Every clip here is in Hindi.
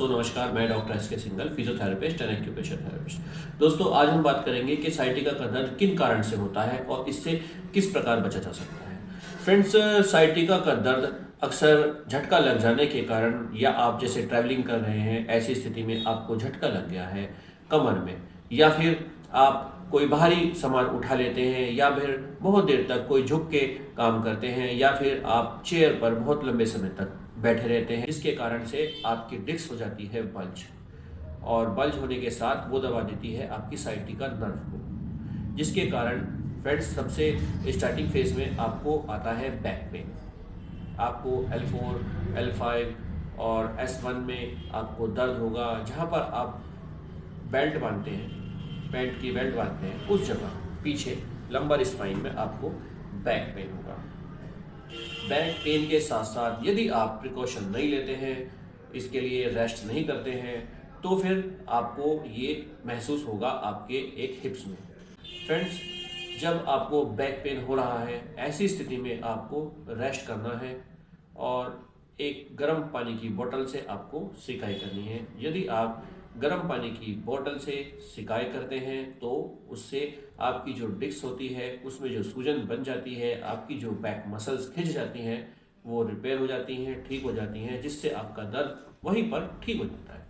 दोस्तों नमस्कार, मैं डॉक्टर एस के single, physiotherapist and acupressure therapist. दोस्तों आज हम बात करेंगे कि साइटिका का दर्द किन कारण से होता है और इससे किस प्रकार बचा जा सकता है। फ्रेंड्स, साइटिका का दर्द अक्सर झटका लग जाने के कारण या आप जैसे ट्रैवलिंग कर रहे हैं ऐसी स्थिति में आपको झटका लग गया है कमर में, या फिर आप कोई भारी सामान उठा लेते हैं, या फिर बहुत देर तक कोई झुक के काम करते हैं, या फिर आप चेयर पर बहुत लंबे समय तक बैठे रहते हैं, जिसके कारण से आपकी डिस्क हो जाती है बल्ज, और बल्ज होने के साथ वो दबा देती है आपकी साइटिका नर्व को, जिसके कारण फ्रेंड्स सबसे स्टार्टिंग फेज में आपको आता है बैक पेन। आपको L4, L5 और S1 में आपको दर्द होगा। जहाँ पर आप बेल्ट बांधते हैं, पैंट की बेल्ट बांधते हैं, उस जगह पीछे लंबर स्पाइन में आपको बैक पेन होगा। बैक पेन के साथ साथ यदि आप प्रिकॉशन नहीं लेते हैं, इसके लिए रेस्ट नहीं करते हैं, तो फिर आपको ये महसूस होगा आपके एक हिप्स में। फ्रेंड्स, जब आपको बैक पेन हो रहा है ऐसी स्थिति में आपको रेस्ट करना है और एक गर्म पानी की बोतल से आपको सिकाई करनी है। यदि आप गर्म पानी की बोतल से सिकाई करते हैं तो उससे आपकी जो डिस्क होती है उसमें जो सूजन बन जाती है, आपकी जो बैक मसल्स खिंच जाती हैं, वो रिपेयर हो जाती हैं, ठीक हो जाती हैं, जिससे आपका दर्द वहीं पर ठीक हो जाता है।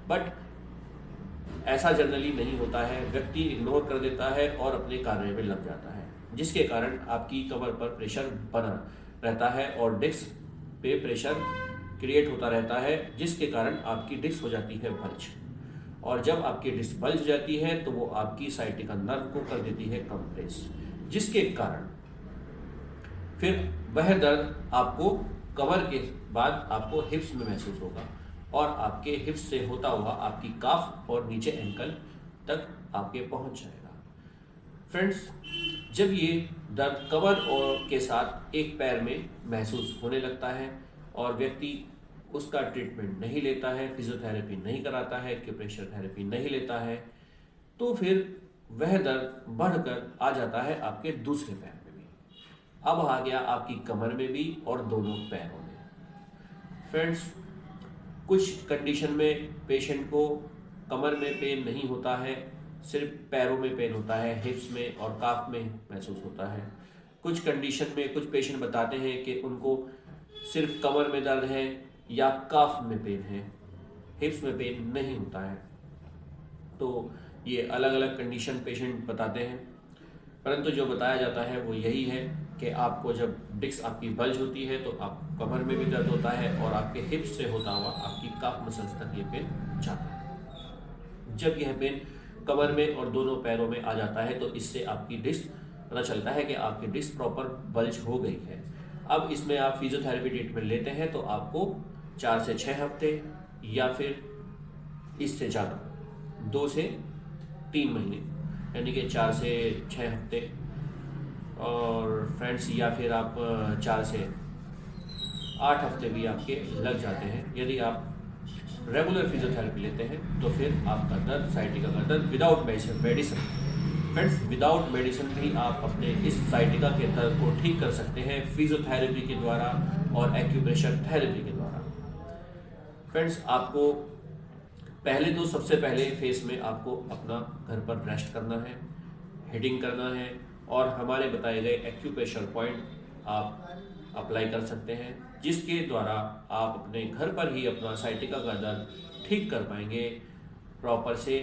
बट ऐसा जनरली नहीं होता है, व्यक्ति इग्नोर कर देता है और अपने कार्य में लग जाता है, जिसके कारण आपकी कमर पर प्रेशर बना रहता है और डिस्क पे प्रेशर क्रिएट होता रहता है, जिसके कारण आपकी डिस्क हो जाती है बल्ज। और जब आपकी डिस्क बल्ज जाती है तो वो आपकी साइटिका नर्व को कर देती है कंप्रेस, जिसके कारण फिर वह दर्द आपको कमर के बाद आपको हिप्स में महसूस होगा और आपके हिप्स से होता हुआ आपकी काफ और नीचे एंकल तक आपके पहुंच जाएगा। फ्रेंड्स, जब ये दर्द कमर और के साथ एक पैर में महसूस होने लगता है और व्यक्ति उसका ट्रीटमेंट नहीं लेता है, फिजियोथेरेपी नहीं कराता है, एक्यूप्रेशर थेरेपी नहीं लेता है, तो फिर वह दर्द बढ़कर आ जाता है आपके दूसरे पैर में भी। अब आ गया आपकी कमर में भी और दोनों पैरों में। फ्रेंड्स, कुछ कंडीशन में पेशेंट को कमर में पेन नहीं होता है, सिर्फ पैरों में पेन होता है, हिप्स में और काफ में महसूस होता है। कुछ कंडीशन में कुछ पेशेंट बताते हैं कि उनको सिर्फ कमर में दर्द है या काफ में पेन है, हिप्स में पेन नहीं होता है। तो ये अलग अलग कंडीशन पेशेंट बताते हैं, परंतु जो बताया जाता है वो यही है कि आपको जब डिस्क आपकी बल्ज होती है तो आप कमर में भी दर्द होता है और आपके हिप्स से होता हुआ आपकी काफ मसल्स तक ये पेन जाता है। जब यह पेन कमर में और दोनों पैरों में आ जाता है तो इससे आपकी डिस्क पता चलता है कि आपकी डिस्क प्रॉपर बल्ज हो गई है। अब इसमें आप फिजियोथेरेपी ट्रीटमेंट लेते हैं तो आपको 4 से 6 हफ्ते या फिर इससे ज़्यादा 2 से 3 महीने, यानी कि 4 से 6 हफ्ते, और फ्रेंड्स या फिर आप 4 से 8 हफ्ते भी आपके लग जाते हैं यदि आप रेगुलर फिजियोथेरेपी लेते हैं। तो फिर आपका दर्द, साइटिका का दर्द without medicine, friends without medicine भी आप अपने इस साइटिका के दर्द को ठीक कर सकते हैं फिजियोथेरेपी के द्वारा और एक्यूप्रेशर थेरेपी के द्वारा। फ्रेंड्स, आपको पहले तो सबसे पहले फेस में आपको अपना घर पर रेस्ट करना है, हेडिंग करना है, और हमारे बताए गए एक्यूप्रेशर पॉइंट आप अप्लाई कर सकते हैं, जिसके द्वारा आप अपने घर पर ही अपना साइटिका का दर्द ठीक कर पाएंगे प्रॉपर से।